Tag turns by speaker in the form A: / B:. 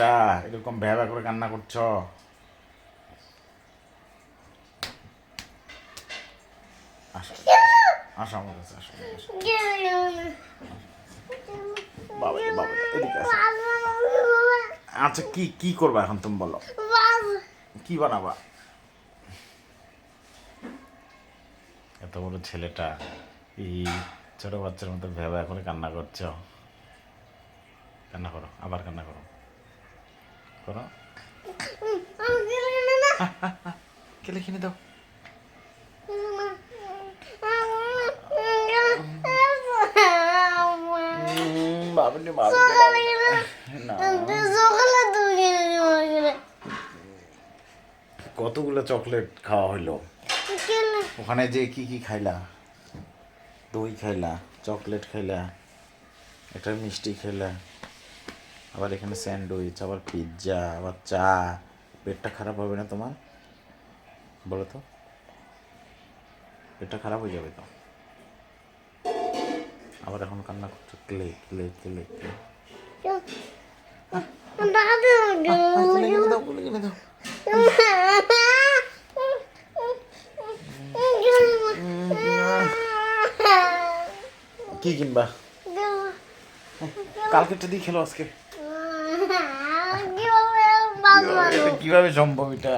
A: ছেলেটা এরকম ভ্যাবা করে কান্না করছো? আসো আসো আমার কাছে আসো। বাবা বাবা এদিকে আসো। আচ্ছা কি কি করবা এখন তুমি বলো, কি বানাবা? এত বড় ছেলেটা এই ছোট বাচ্চার মতো ভ্যাবা করে কান্না করছো। কান্না করো, আবার কান্না করো, করো। কেলে কিনে দাও। বাবুনি বাবুনি না, কতগুলো চকলেট খাওয়া হইলো ওখানে, যে কি কি খাইলা? দই খাইলা, চকলেট খাইলা, একটা মিষ্টি খাইলা, আবার এখানে স্যান্ডউইচ, আবার পিৎজা, আবার চা। পেটটা খারাপ হবে না তোমার? বলো তো, পেটটা খারাপ হয়ে যাবে তো। আবার এখন কান্না করছো, ক্লে ক্লে ক্লে ক্লে। কুলে কিনে দাও, কুলে কিনে দাও। কি কিনবা? কালকেরটা দিয়ে খেলো আজকে। এটা কিভাবে সম্ভব এটা?